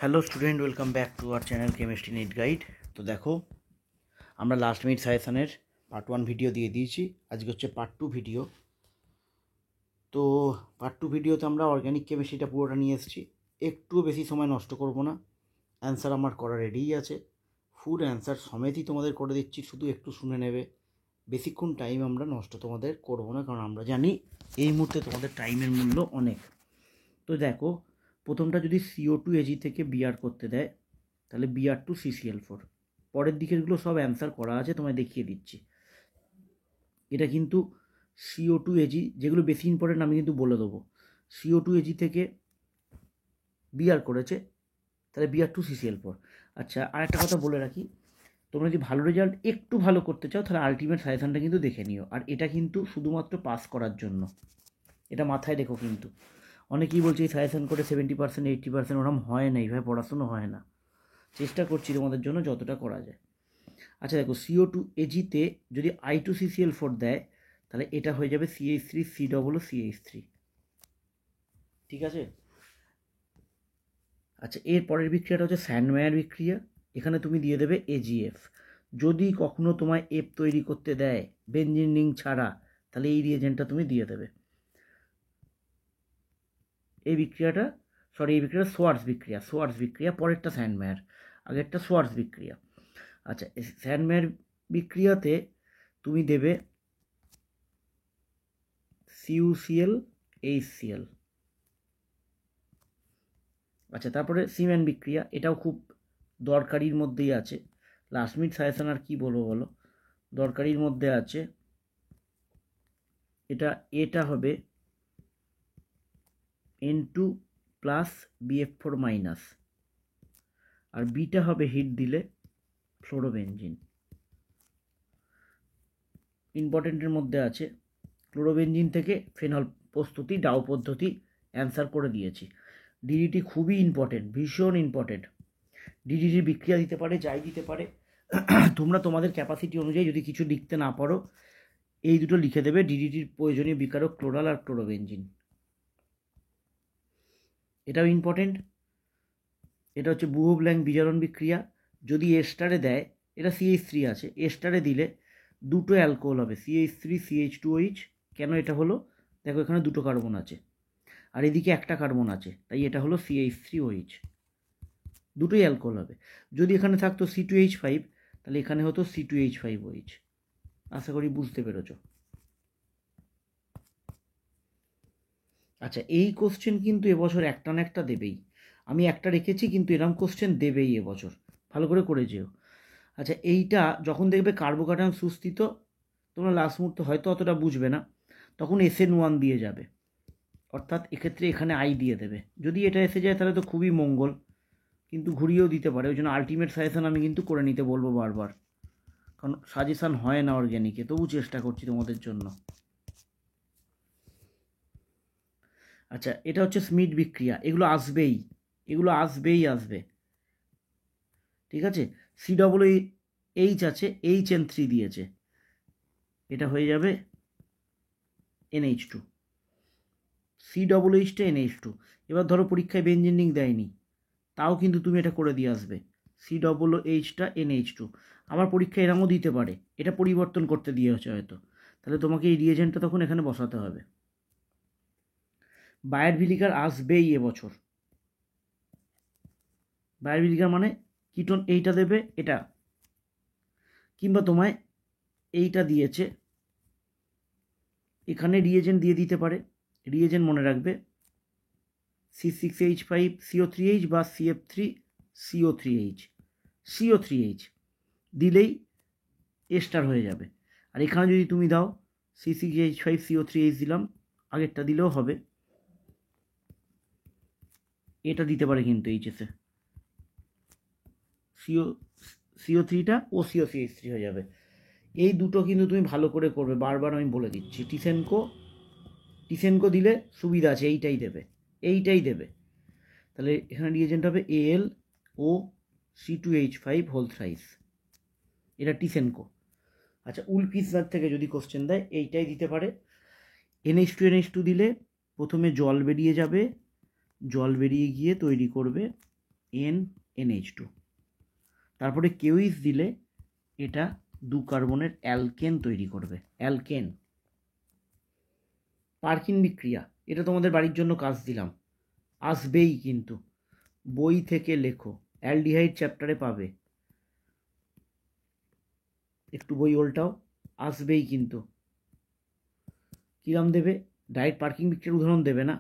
Hello student, welcome back to our channel chemistry NEET guide. তো দেখো, আমরা last minute সাজেশনের পার্ট 1 ভিডিও দিয়ে দিয়েছি। আজকে হচ্ছে পার্ট 2 ভিডিও। তো পার্ট 2 ভিডিওতে আমরা অর্গ্যানিক কেমিস্ট্রিটা পুরোটা নিয়ে এসেছি। একটুও বেশি সময় নষ্ট করব না, অ্যান্সার আমার করা রেডিই আছে। ফুল অ্যান্সার সমেতই তোমাদের করে দিচ্ছি, শুধু একটু শুনে নেবে। বেশিক্ষণ টাইম আমরা নষ্ট তোমাদের করব না, কারণ আমরা জানি এই মুহূর্তে তোমাদের টাইমের মূল্য অনেক। তো দেখো, প্রথমটা যদি CO2 Ag থেকে বিআর করতে দেয়, তাহলে Br2CCl4। পরের দিকেরগুলো সব অ্যান্সার করা আছে, তোমায় দেখিয়ে দিচ্ছি। এটা কিন্তু CO2Ag, যেগুলো বেশি ইম্পর্টেন্ট আমি কিন্তু বলে দেবো। CO2Ag থেকে বিআর করেছে, তাহলে Br2CCl4। আচ্ছা, আর একটা কথা বলে রাখি, তোমরা যদি ভালো রেজাল্ট একটু ভালো করতে চাও, তাহলে আলটিমেট সাজেশনটা কিন্তু দেখে নিও। আর এটা কিন্তু শুধুমাত্র পাস করার জন্য, এটা মাথায় রেখো। কিন্তু অনেকেই বলছে এই সাজেশন করে 70%, 80% ওরকম হয় না, এইভাবে পড়াশুনো হয় না। চেষ্টা করছি তোমাদের জন্য যতটা করা যায়। আচ্ছা দেখো, CO2Ag-তে যদি I2CCl4 দেয়, তাহলে এটা হয়ে যাবে CH3COOCH3। ঠিক আছে। আচ্ছা, এর পরের বিক্রিয়াটা হচ্ছে স্যান্ডমায়ার বিক্রিয়া। এখানে তুমি দিয়ে দেবে AgF। যদি কখনো তোমায় এফ তৈরি করতে দেয় বেঞ্জিন রিং ছাড়া, তাহলে এই রিয়েজেন্টটা তুমি দিয়ে দেবে। এই বিক্রিয়াটা সোয়ার্টজ বিক্রিয়া, পরেরটা স্যান্ডমায়ার, আগেরটা সোয়ার্টজ বিক্রিয়া। আচ্ছা, স্যান্ডমায়ার বিক্রিয়াতে তুমি দেবে CuCl HCl। আচ্ছা, তারপরে সিমেন্ট বিক্রিয়া, এটাও খুব দরকারির মধ্যেই আছে। লাস্ট মিনিট সাজেশন আর কি বলবো বলো, দরকারির মধ্যে আছে। এটা হবে N2 প্লাস BF4 মাইনাস, আর বিটা হবে হিট দিলে ফ্লোরোবেনজিন। ইম্পর্টেন্টের মধ্যে আছে ক্লোরোবেনজিন থেকে ফেনল প্রস্তুতি, ডাও পদ্ধতি অ্যান্সার করে দিয়েছি। ডিডিটি খুবই ইম্পর্টেন্ট, ভীষণ ইম্পর্টেন্ট। ডিডিটি বিক্রিয়া দিতে পারে, যাই দিতে পারে। তোমরা তোমাদের ক্যাপাসিটি অনুযায়ী যদি কিছু লিখতে না পারো, এই দুটো লিখে দেবে। ডিডিটির প্রয়োজনীয় বিকারক ক্লোরাল আর ক্লোরোবেনজিন, এটাও ইম্পর্টেন্ট। এটা হচ্ছে বুহো-ব্ল্যাঙ্ক বিজারণ বিক্রিয়া। যদি এস্টারে দেয়, এটা CH3 আছে, এস্টারে দিলে দুটো অ্যালকোহল হবে, CH3CH2OH। কেন এটা হলো? দেখো, এখানে দুটো কার্বন আছে আর এদিকে একটা কার্বন আছে, তাই এটা হলো CH3OH, দুটোই অ্যালকোহল হবে। যদি এখানে থাকতো C2H5, তাহলে এখানে হতো C2H5OH। আশা করি বুঝতে পেরেছ। আচ্ছা, এই কোশ্চেন কিন্তু এবছর একটা না একটা দেবেই। আমি একটা রেখেছি, কিন্তু এরকম কোশ্চেন দেবেই এবছর, ভালো করে যেও। আচ্ছা, এইটা যখন দেখবে কার্বোকাটায়ন সুস্থিত, তোমরা লাস্ট মুহূর্তে হয়তো অতটা বুঝবে না, তখন SN1 দিয়ে যাবে, অর্থাৎ এক্ষেত্রে এখানে আই দিয়ে দেবে। যদি এটা এসে যায় তাহলে তো খুবই মঙ্গল, কিন্তু ঘুরিয়েও দিতে পারে। ওই জন্য আলটিমেট সাজেশন আমি কিন্তু করে নিতে বলবো বারবার, কারণ সাজেশন হয় না অর্গ্যানিকে, তবু চেষ্টা করছি তোমাদের জন্য। আচ্ছা, এটা হচ্ছে স্মিথ বিক্রিয়া, এগুলো আসবে। ঠিক আছে। COOH আছে, HN3 দিয়েছে, এটা হয়ে যাবে NH2। COOHটা NH2। এবার ধরো পরীক্ষায় বেঞ্জিন রিং দেয়নি, তাও কিন্তু তুমি এটা করে দিয়ে আসবে, COOHটা NH2। আমার পরীক্ষা এরমও দিতে পারে, এটা পরিবর্তন করতে দিয়েছে হয়তো, তাহলে তোমাকে এই রিয়েজেন্টটা তখন এখানে বসাতে হবে। বায়ার ভিনিগার আসবেই এবছর। বায়ার ভিনিগার মানে কিটোন, এইটা দেবে এটা, কিংবা তোমায় এইটা দিয়েছে, এখানে রিয়েজেন্ট দিয়ে দিতে পারে। রিয়েজেন্ট মনে রাখবে C6H5CO3H বা CF3CO3H দিলেই এস্টার হয়ে যাবে। আর এখানে যদি তুমি দাও C6H5CO3H দিলাম, আগেরটা দিলেও হবে, এটা দিতে পারে কিন্তু এইচএসে CO3টা ও COCH3 হয়ে যাবে। এই দুটো কিন্তু তুমি ভালো করে করবে, বারবার আমি বলে দিচ্ছি। টিসেনকো দিলে সুবিধা আছে, এইটাই দেবে। তাহলে এখানে রিয়েজেন্ট হবে AlO C2H5 এটা টিসেনকো। আচ্ছা, উলকিসনার থেকে যদি কোশ্চেন দেয়, এইটাই দিতে পারে। NH2 দিলে প্রথমে জল বেরিয়ে যাবে, জল বেরিয়ে গিয়ে তৈরি করবে NH2। তারপরে কেউইস দিলে এটা 2 কার্বনের অ্যালকেন তৈরি করবে, অ্যালকেন। পারকিন বিক্রিয়া, এটা তোমাদের বাড়ির জন্য কাজ দিলাম, আসবেই কিন্তু, বই থেকে লেখো, অ্যালডিহাইড চ্যাপ্টারে পাবে, একটু বই উল্টাও, আসবেই কিন্তু। কিরাম দেবে? ডাইরেক্ট পার্কিং বিক্রিয়ার উদাহরণ দেবে না,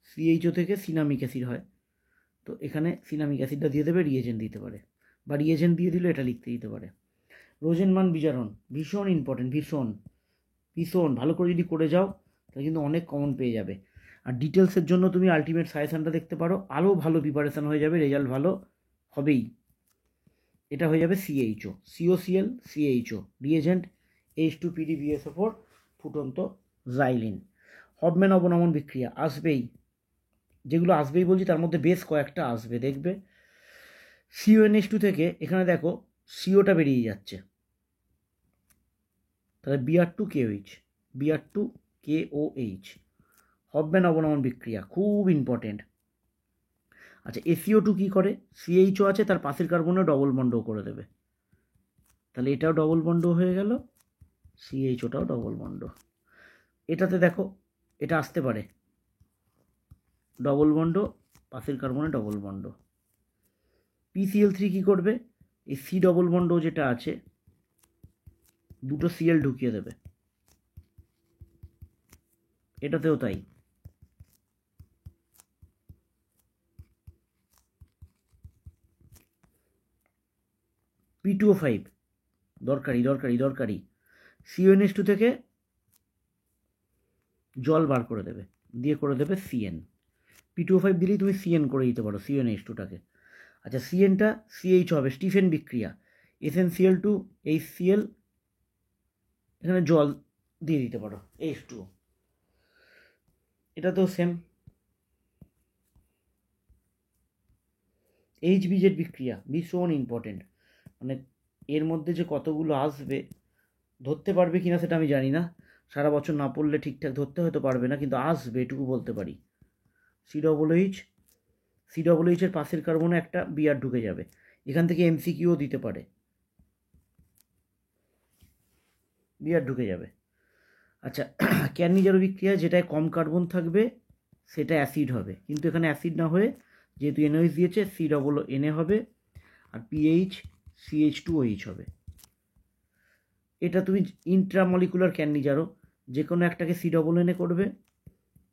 সিএইচও থেকে সিনামিক অ্যাসিড হয়, তো এখানে সিনামিক অ্যাসিডটা দিয়ে দেবে, রিয়েজেন্ট দিতে পারে, বা রিয়েজেন্ট দিয়ে দিলে এটা লিখতে দিতে পারে। রোজেনমান বিজারণ ভীষণ ইম্পর্টেন্ট, ভীষণ ভীষণ ভালো করে যদি করে যাও তাহলে কিন্তু অনেক কমন পেয়ে যাবে। আর ডিটেলসের জন্য তুমি আলটিমেট সাজেশনটা দেখতে পারো, আরও ভালো প্রিপারেশান হয়ে যাবে, রেজাল্ট ভালো হবেই। এটা হয়ে যাবে CHO, COCl CHO, reagent H2PdBSO4, ফুটন্ত জাইলিন। হবম্যান অবনমন বিক্রিয়া আসবেই, যেগুলো আসবেই বলছি তার মধ্যে বেশ কয়েকটা আসবে, দেখবে। CONH2 থেকে এখানে দেখো সিওটা বেরিয়ে যাচ্ছে, তাহলে Br2KOH, Br2KOH, হবম্যান অবনমন বিক্রিয়া খুব ইম্পর্টেন্ট। আচ্ছা, SiO2 কী করে? CHO আছে, তার পাশের কার্বনেও ডবল বন্ডও করে দেবে, তাহলে এটাও ডবল বন্ড হয়ে গেল, CHOটাও ডবল বন্ড। এটাতে দেখো এটা আসতে পারে, ডবল বন্ড, পাশের কার্বনে ডবল বন্ড। PCl3 কী করবে? এই C ডবল বন্ড যেটা আছে, দুটো Cl ঢুকিয়ে দেবে, এটাতেও তাই। P2O5 দরকারি দরকারি দরকারি, CONH2 থেকে জল বার করে দেবে, দিয়ে করে দেবে CN। P2O5 দিলেই তুমি CN করে দিতে পারো CONH2টাকে। আচ্ছা, CNটা CH হবে, স্টিফেন বিক্রিয়া, SnCl2 HCl, এখানে জল দিয়ে দিতে পারো H2O, এটা তো সেম। HBZ বিক্রিয়া ভীষণ ইম্পর্টেন্ট, মানে এর মধ্যে যে কতগুলো আসবে ধরতে পারবে কিনা সেটা আমি জানি না, সারা বছর না পড়লে ঠিকঠাক ধরতে হয়তো পারবে না, কিন্তু আসবে এটুকু বলতে পারি। COOH এর পাশের কার্বনে একটা Br ঢুকে যাবে, এখান থেকে MCQও দিতে পারে, Br ঢুকে যাবে। আচ্ছা, ক্যানিজারো বিক্রিয়া, যেটায় কম কার্বন থাকবে সেটা অ্যাসিড হবে, কিন্তু এখানে অ্যাসিড না হয়ে যেহেতু NOH দিয়েছে COO হবে, আর PH CH2OH হবে। এটা তুমি ইন্ট্রামলিকুলার ক্যানিজারো, যে কোনো একটাকে COO করবে,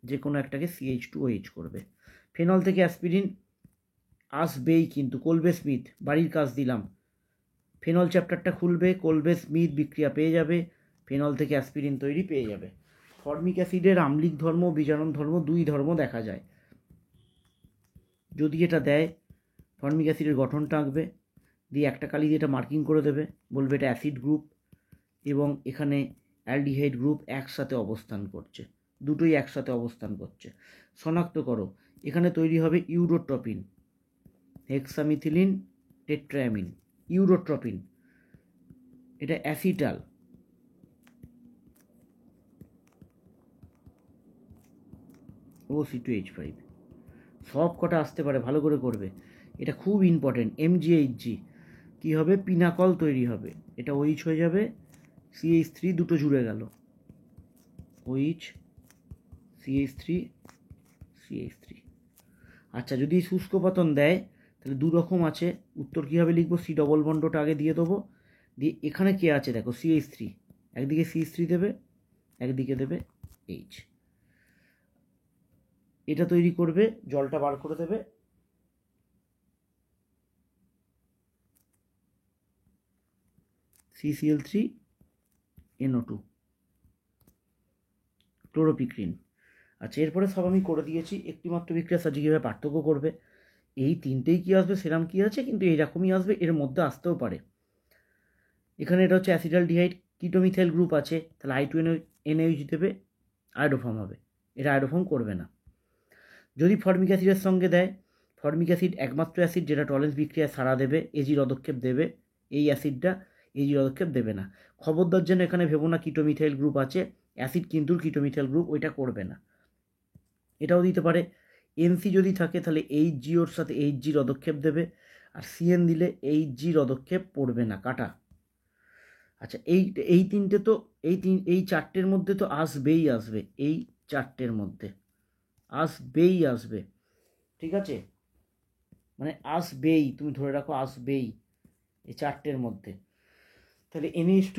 যে কোনো একটাকে CH2OH করবে। ফেনল থেকে অ্যাসপিরিন আসবেই কিন্তু, কোলবে স্মিথ, বাড়ির কাজ দিলাম, ফেনল চ্যাপ্টারটা খুলবে, কোলবে স্মিথ বিক্রিয়া পেয়ে যাবে, ফেনল থেকে অ্যাসপিরিন তৈরি পেয়ে যাবে। ফর্মিক অ্যাসিডের আম্লিক ধর্ম, বিজারণ ধর্ম, দুই ধর্ম দেখা যায়। যদি এটা দেয়, ফর্মিক অ্যাসিডের গঠনটা আঁকবে, দিয়ে একটা কালি দিয়ে এটা মার্কিং করে দেবে, বলবে এটা অ্যাসিড গ্রুপ, এবং এখানে অ্যালডিহাইড গ্রুপ একসাথে অবস্থান করছে, দুটোই একসাথে অবস্থান করছে, শনাক্ত করো। এখানে তৈরি হবে ইউরোট্রপিন, হেক্সামিথিলিন টেট্রায়ামিন, ইউরোট্রপিন, এটা অ্যাসিটাল, OC2H5, সব কটা আসতে পারে, ভালো করে করবে, এটা খুব ইম্পর্টেন্ট। MgHg কী হবে? পিনাকল তৈরি হবে, এটা OH হয়ে যাবে, CH3 দুটো জুড়ে গেল, OH CH3 CH3। আচ্ছা, যদি শুষ্ক পতন দেয় তাহলে দু রকম আছে, উত্তর কীভাবে লিখবো? C ডবল বন্ডটা আগে দিয়ে দেবো, দিয়ে এখানে কে আছে দেখো, CH3, একদিকে CH3 দেবে, একদিকে দেবে H, এটা তৈরি করবে, জলটা বার করে দেবে, CCl3NO2, ক্লোরোপিক্রিন। আচ্ছা, এরপরে সব আমি করে দিয়েছি, একটিমাত্র বিক্রিয়া সাজি কীভাবে পার্থক্য করবে, এই তিনটেই কী আসবে সেরাম কী আছে, কিন্তু এইরকমই আসবে, এর মধ্যে আসতেও পারে। এখানে এটা হচ্ছে অ্যাসিটালডিহাইড, কিটোমিথাইল গ্রুপ আছে, তাহলে I2NH দেবে, আয়োডোফর্ম হবে, এটা আয়োডোফর্ম করবে না। যদি ফর্মিক অ্যাসিডের সঙ্গে দেয়, ফর্মিক অ্যাসিড একমাত্র অ্যাসিড যেটা টলেন্স বিক্রিয়ায় সাড়া দেবে, এজি পদক্ষেপ দেবে, এই অ্যাসিডটা এজি পদক্ষেপ দেবে না। খবরদার যেন এখানে ভেবো না কিটোমিথাইল গ্রুপ আছে, অ্যাসিড কিন্তু কিটোমিথাইল গ্রুপ, ওইটা করবে না। এটাও দিতে পারে এনসি যদি থাকে তাহলে এইচজি ওর সাথে এইচজি পদক্ষেপ দেবে, আর সিএন দিলে এইচজি পদক্ষেপ পড়বে না, কাটা। আচ্ছা, এই তিনটে তো এই চারটের মধ্যে তো আসবেই আসবে, এই চারটের মধ্যে আসবেই আসবে, ঠিক আছে, মানে আসবেই, তুমি ধরে রাখো আসবেই এই চারটের মধ্যে। তাহলে NH2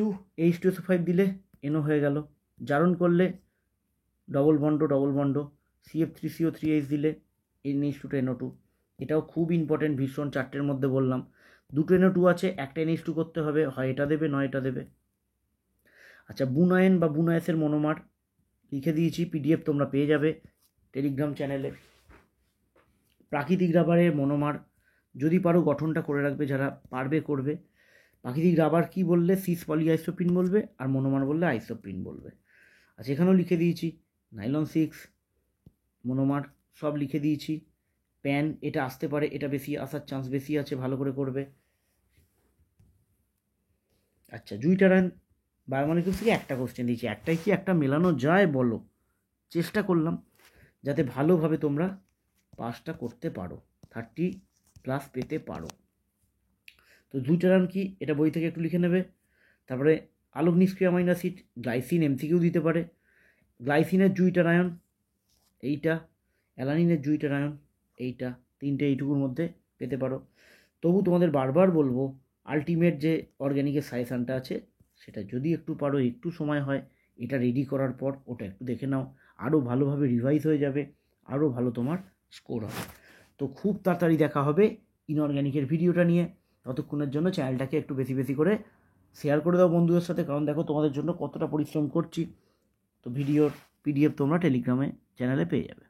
দিলে এনও হয়ে গেল, জারণ করলে ডবল বন্ড CF3CO3H দিলে NH2 NO2, এটাও খুব ইম্পর্টেন্ট ভীষণ, চারটের মধ্যে বললাম। দুটো NO2 আছে, একটা NH2 করতে হবে, হয় এটা দেবে নয় এটা দেবে। আচ্ছা, বুনায়েন বা বুনায়েসের মনোমার লিখে দিয়েছি, PDF তোমরা পেয়ে যাবে টেলিগ্রাম চ্যানেলে। প্রাকৃতিক রাবারের মনোমার যদি পারো গঠনটা করে রাখবে, যারা পারবে করবে। প্রাকৃতিক রাবার কি বললে সিস পলিআইসোপ্রিন বলবে, আর মনোমার বললে আইসোপ্রিন বলবে। আচ্ছা, এখানেও লিখে দিয়েছি নাইলন 6 মনোমার, সব লিখে দিয়েছি। প্যান এটা আসতে পারে, এটা বেশি আসার চান্স বেশি আছে, ভালো করে করবে। আচ্ছা, জুইটারান বায়োমলিকুলস থেকে একটা কোশ্চেন দিয়েছি, একটাই কি একটা মেলানো যায় বলো, চেষ্টা করলাম যাতে ভালোভাবে তোমরা পাসটা করতে পারো, 30+ পেতে পারো। তো জুইটারান কি এটা বই থেকে একটু লিখে নেবে। তারপরে আলোক নিষ্ক্রিয় অ্যামাইনো অ্যাসিড গ্লাইসিন এমসিকিউ দিতে পারে। গ্লাইসিনের জুইটারায়ন এইটা, অ্যালানিনের জুইটারায়ন এইটা, তিনটে এইটুকুর মধ্যে পেতে পারো। তবু তোমাদের বারবার বলবো, আলটিমেট যে অর্গ্যানিকের সাজেশানটা আছে সেটা যদি একটু পারো, একটু সময় হয়, এটা রেডি করার পর ওটা একটু দেখে নাও, আরও ভালোভাবে রিভাইজ হয়ে যাবে, আরও ভালো তোমার স্কোর হবে। তো খুব তাড়াতাড়ি দেখা হবে ইনঅর্গ্যানিকের ভিডিওটা নিয়ে। ততক্ষণের জন্য চ্যানেলটাকে একটু বেশি বেশি করে শেয়ার করে দাও বন্ধুদের সাথে, কারণ দেখো তোমাদের জন্য কতটা পরিশ্রম করছি। তো ভিডিওর PDF তোমরা টেলিগ্রামে চ্যানেলে পেয়ে যাবে।